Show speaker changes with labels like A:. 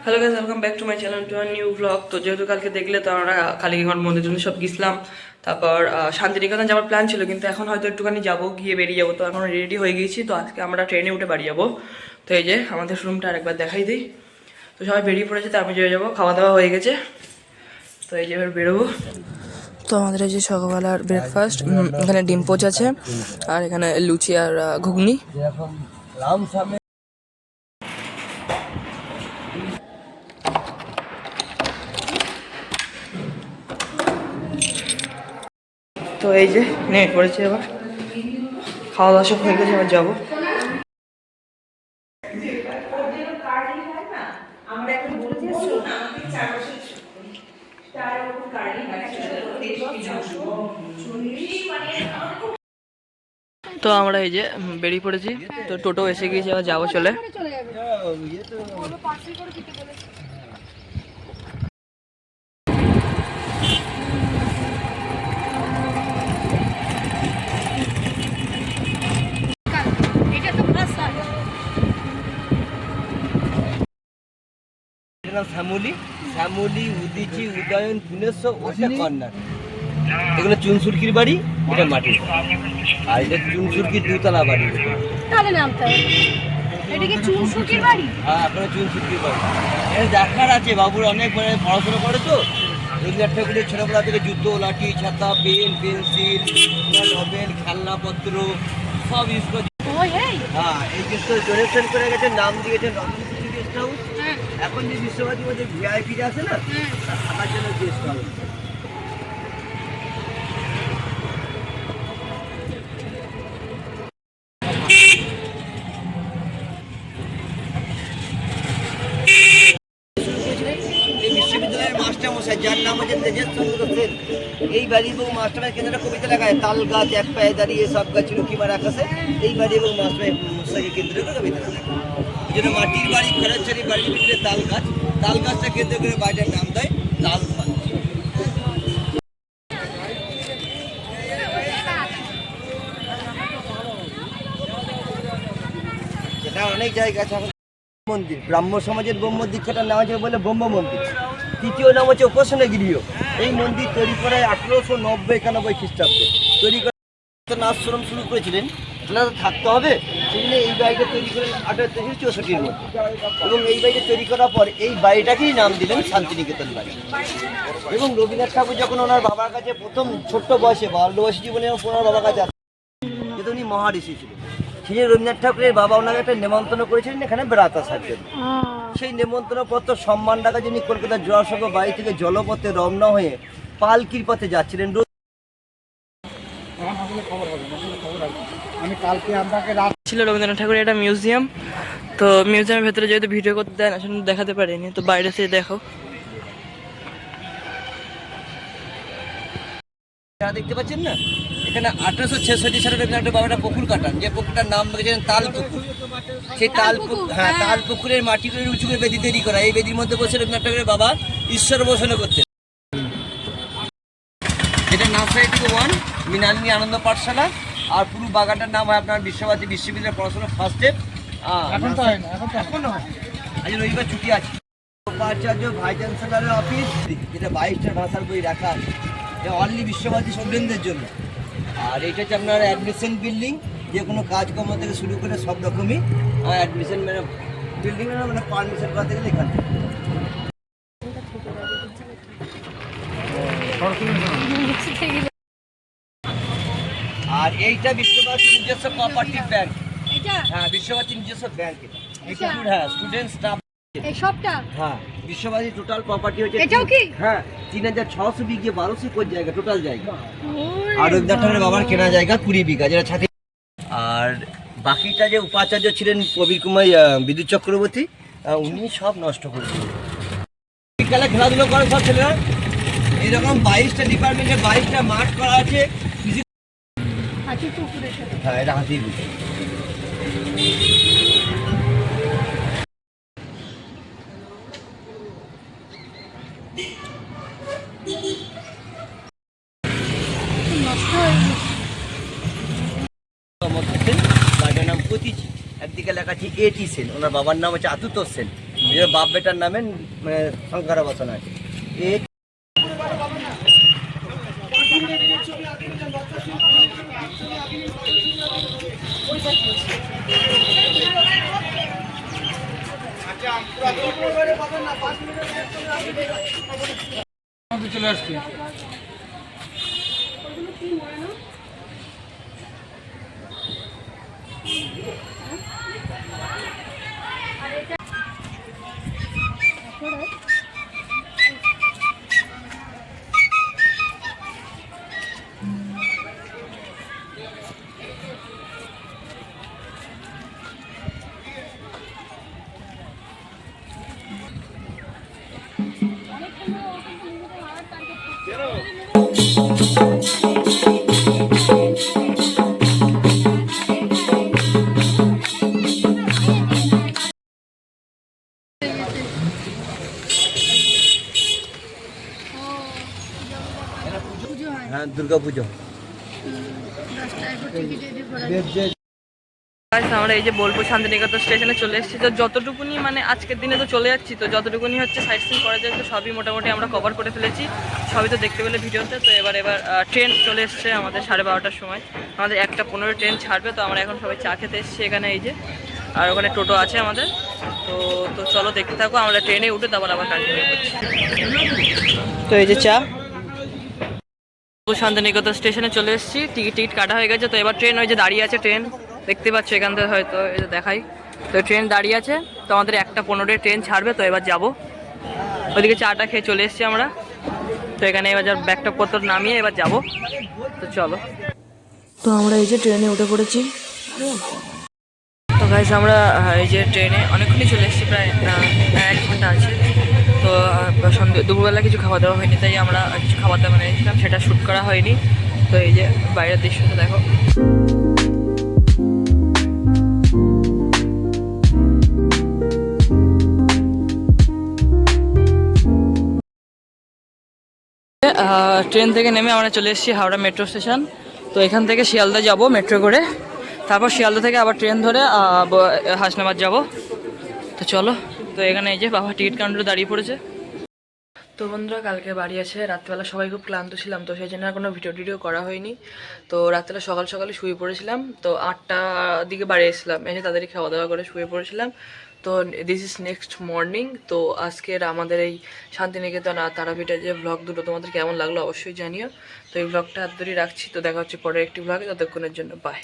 A: Hello guys, welcome back to my channel to our new blog. তো যেহেতু কালকে দেখলে তো আমরা কালীঘাট মন্দির জন্য সব গেছিলাম। তারপর শান্তিনিকেতন যাওয়ার প্ল্যান ছিল, কিন্তু এখন হয়তো একটুখানি যাবো, গিয়ে বেরিয়ে যাবো। তো এখন রেডি হয়ে গিয়েছি। তো আজকে আমরা ট্রেনে উঠে বাড়ি যাবো। তো এই যে আমাদের রুমটা আরেকবার দেখাই দিই। তো সবাই বেরিয়ে পড়েছে, তো আমি চলে যাবো। খাওয়া দাওয়া হয়ে গেছে, তো এই যে এবার বেরোবো। তো আমাদের এই যে সকালবেলার ব্রেকফাস্ট, এখানে ডিম পোচ আছে, আর এখানে লুচি আর ঘুগনি। তো এই যে নেট পড়েছে, এবার খাওয়া দাওয়া সব হয়ে গেছে, এবার যাবো। তো আমরা এই যে বেরিয়ে পড়েছি, তো টোটো এসে গিয়েছে, এবার যাবো চলে।
B: শ্যামলী, উদিচি, উদয়ন, পুনেশ্বর, ওটা কর্নার। এগুলো চুনসুরকির বাড়ি, এটা মাটির। আর এটা চুনসুরকির দুতলা বাড়ি।
C: তাহলে নামতে হবে। এটা কি চুনসুরকির বাড়ি?
B: হ্যাঁ, আপনার চুনসুরকির বাড়ি। এটা দেখার আছে, বাবুর অনেক মানে পড়াশোনা করে তো। রবীন্দ্রনাথ ঠাকুরের ছোটবেলা থেকে জুতো, লাঠি, ছাতা, পেন, পেন্সিল, নভেল, খেলনাপত্র সব ইউজ করে। হ্যাঁ, এই গেস্ট হাউস ডোনেশন করে গেছে, নাম দিয়েছে নন্দন গেস্ট হাউস। এখন যে বিশ্বভারতীর মধ্যে ভিআইপি আছে না, থাকার জন্য গেস্ট হাউস। বিশ্ববিদ্যালয়ের মাস্টারমশাই, যার নাম হচ্ছে তেজেশ চন্দ্র সেন, এই বাড়ি এবং মাস্টারের কেন্দ্রে কবিতা লেখায়, তাল গাছ এক পায়ে দাঁড়িয়ে সব গাছ লুকিমার আকাশে, এই বাড়ি এবং মাস্টারকে কেন্দ্র করে কবিতা লেখা। এই জন্য মাটির বাড়ি, খরচের বাড়ির ভিতরে তাল গাছটা কেন্দ্র করে বাড়িটার নাম দেয় তাল গাছ। এটা অনেক জায়গা আছে। মন্দির, ব্রাহ্ম সমাজের ব্রহ্ম দীক্ষাটার নাম আছে বলে ব্রহ্ম মন্দির। তৃতীয় নাম হচ্ছে উপাসনা গৃহ। এই মন্দির তৈরি করা 1890-91 খ্রিস্টাব্দে তৈরি করে আশ্রম শুরু করেছিলেন। ওনারা থাকতে হবে, সেই জন্য এই বাড়িটা তৈরি করেন 1864-র মধ্যে। এবং এই বাড়িটা তৈরি করার পর এই বাড়িটাকেই নাম দিলেন শান্তিনিকেতন বাড়ি। এবং রবীন্দ্রনাথ ঠাকুর যখন ওনার বাবার কাছে প্রথম ছোট্ট বয়সে, বাল্যবয়সী জীবনে ওনার বাবার কাছে যেহেতু উনি মহারিষি ছিলেন, সেই রবীন্দ্রনাথ ঠাকুরের বাবা ওনাকে একটা নেমন্তন্ন করেছিলেন এখানে বেড়াত আসার জন্য। সেই নেমন্তন্ন পত্র সম্মান ডাকা যিনি কলকাতার জোড়াসাঁকো বাড়ি থেকে জলপথে রওনা হয়ে পালকির পথে যাচ্ছিলেন।
A: ছিল রবীন্দ্রনাথ ঠাকুরের একটা মিউজিয়াম। তো মিউজিয়ামের ভেতরে যেহেতু ভিডিও করতে দেয় না, সেটা দেখাতে পারিনি। তো বাইরে থেকে দেখো,
B: দেখতে পাচ্ছেন না, এখানে 1866 সালে রবীন্দ্রনাথ বাবাটা পুকুর কাটান, যে পুকুরটার নাম রেখেছিলেন তাল পুকুর। সেই তাল পুকুরের মাটি করে উঁচু করে বেদি তৈরি করা। এই বেদির মধ্যে বসে রবীন্দ্রনাথ ঠাকুরের বাবা ঈশ্বর বসনা করতেন। যেটা নার্সারি টু 1 মৃণালিনী আনন্দ পাঠশালা। আর পুরো বাগানটার নাম হয় আপনার বিশ্বভারতী বিশ্ববিদ্যালয়ের পড়াশোনা ফার্স্ট স্টেপ। এখন তো হয় না, এখন হয়। আজ রবিবার ছুটি আছে। উপাচার্য ভাইস চ্যান্সেলরের অফিস, যেটা 22টা ভাষার বই রাখা আছে, এটা অনলি বিশ্বভারতী স্টুডেন্টদের জন্য। আর এটা হচ্ছে আপনার অ্যাডমিশন বিল্ডিং, যে কোনো কাজকর্ম থেকে শুরু করে সব রকমই অ্যাডমিশন মানে বিল্ডিং মানে পারমিশন করা থেকে এখান থেকে। আর এইটা বিশ্বভারতী নিজস্ব কোঅপারেটিভ ব্যাংক। হ্যাঁ, বিশ্বভারতী নিজস্ব ব্যাংক এটা। হ্যাঁ, স্টুডেন্ট স্টাফ
C: এই সবটা।
B: হ্যাঁ, বিশ্বভারতী টোটাল প্রপার্টি হচ্ছে
C: এটাও কি?
B: হ্যাঁ, 3600 বিঘে 1200 কোটি জায়গা টোটাল জায়গা। আর রবীন্দ্রনাথ ঠাকুরের বাবার কেনা জায়গা 20 বিঘা, যেটা ছাতি। আর বাকিটা যে উপাচার্য ছিলেন প্রবীর কুমার বিদ্যুৎ চক্রবর্তী, উনি সব নষ্ট করেছিলেন। বিকালে খেলাধুলো করে সব ছেলেরা। এইরকম 22টা ডিপার্টমেন্টে 22টা মাঠ করা আছে। হ্যাঁ, এটা হাতির পুকুর। বাড়িটার নাম প্রতীচি। একদিকে লেখা আছে এটি সেন, ওনার বাবার নাম হচ্ছে আতুতোষ সেন, এর বাপ বেটার নামে মানে সংখ্যারা বসানো আছে। এই
D: চলে আসছি।
C: পুজো হয়
B: হ্যাঁ দুর্গা পুজো।
C: 10টায় টিকিট দিয়ে ঘোরা
A: Guys, আমরা এই যে বোলপুর শান্তিনিকেতন স্টেশনে চলে এসেছি। তো যতটুকুনি মানে আজকের দিনে তো চলে যাচ্ছি, তো যতটুকুনি হচ্ছে সাইট সিন করা যায় তো সবই মোটামুটি আমরা কভার করে ফেলেছি। সবই তো দেখতে পেলে ভিডিওতে। তো এবার ট্রেন চলে এসছে আমাদের 12:30টার সময়। আমাদের 1:15 ট্রেন ছাড়বে। তো আমরা এখন সবাই চা খেতে এসেছি এখানে এই যে, আর ওখানে টোটো আছে আমাদের। তো চলো দেখতে থাকো, আমরা ট্রেনে উঠে তারপর আবার কন্টিনিউ করছি। তো এই যে চা, শান্তিনিকেতন স্টেশনে চলে এসেছি। টিকিট কাটা হয়ে গেছে। তো এবার ট্রেন ওই যে দাঁড়িয়ে আছে, ট্রেন দেখতে পাচ্ছ এখান থেকে, হয়তো এই যে দেখাই। তো ট্রেন দাঁড়িয়ে আছে। তো আমাদের 1:15 ট্রেন ছাড়বে। তো এবার যাবো ওইদিকে, চাটা খেয়ে চলে এসেছি আমরা। তো এখানে এবার যার ব্যাগটা পত্র নামিয়ে এবার যাব। তো চলো, তো আমরা এই যে ট্রেনে উঠে পড়েছি। তো গাইস আমরা এই যে ট্রেনে অনেকক্ষণই চলে এসেছি, প্রায় 1 ঘন্টা আছে। তো দুপুরবেলা কিছু খাওয়া দাওয়া হয়নি, তাই আমরা কিছু খাবার দাওয়া বানিয়েছিলাম, সেটা শ্যুট করা হয়নি। তো এই যে বাইরের দৃশ্যটা দেখো। ট্রেন থেকে নেমে আমরা চলে এসেছি হাওড়া মেট্রো স্টেশন। তো এখান থেকে শিয়ালদা যাব মেট্রো করে, তারপর শিয়ালদা থেকে আবার ট্রেন ধরে হাসনাবাদ যাব। তো চলো, তো এখানে এই যে বাবা টিকিট কাউন্টারে দাঁড়িয়ে পড়েছে। তো বন্ধুরা, কালকে বাড়ি আছে, রাত্রেবেলা সবাই খুব ক্লান্ত ছিলাম, তো সেই জন্য আর কোনো ভিডিও করা হয়নি। তো রাত্রেবেলা সকালে শুয়ে পড়েছিলাম। তো 8টার দিকে বাড়ি এসেছিলাম, এসে তাদেরই খাওয়া দাওয়া করে শুয়ে পড়েছিলাম। তো দিস ইজ নেক্সট মর্নিং। তো আজকের আমাদের এই শান্তিনিকেতন আর তারাপীঠের যে ব্লগ দুটো তোমাদের কেমন লাগলো অবশ্যই জানিও। তো এই ব্লগটা এত দূরই রাখছি। তো দেখা হচ্ছে পরের একটি ব্লগে, ততক্ষণের জন্য বাই।